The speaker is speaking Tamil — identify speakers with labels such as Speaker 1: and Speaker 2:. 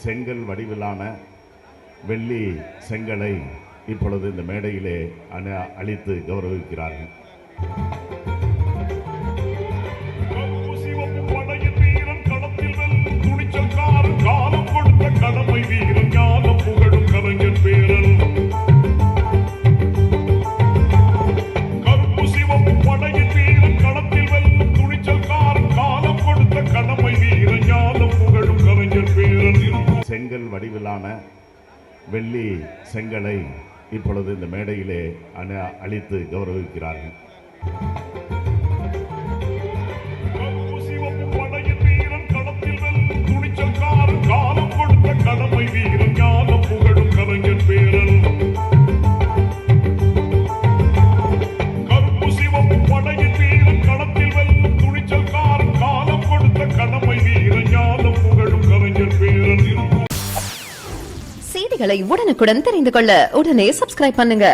Speaker 1: செங்கல் வடிவிலான வெள்ளி செங்கலை இப்பொழுது இந்த மேடையிலே அளித்து கௌரவிக்கிறார்கள். கடமை வீரன் ஞானம் புகழும் கலைஞர் பேரன் கருப்பு சிவப்பு படையின் வீரன் களத்தில் வெல்லும் துணிச்சல்காரன் காலம் கொடுத்த கடமை வீரன் ஞானம் புகழும் கலைஞர் பேரன். செங்கல் வடிவிலான வெள்ளி செங்கலை இப்பொழுது இந்த மேடையிலே அளித்து கௌரவிக்கிறார்கள். கடமை வீரன் ஞானம் புகழும் கலைஞர் பேரன் கருப்பு சிவப்பு படையின் வீரன் களத்தில் வெல்லும் துணிச்சல்காரன் காலம் கொடுத்த கடமை வீரன் ஞானம் புகழும் கலைஞர் பேரன்.
Speaker 2: செய்திகளை உடனுக்குடன் தெரிந்து கொள்ள உடனே சப்ஸ்கிரைப் பண்ணுங்க.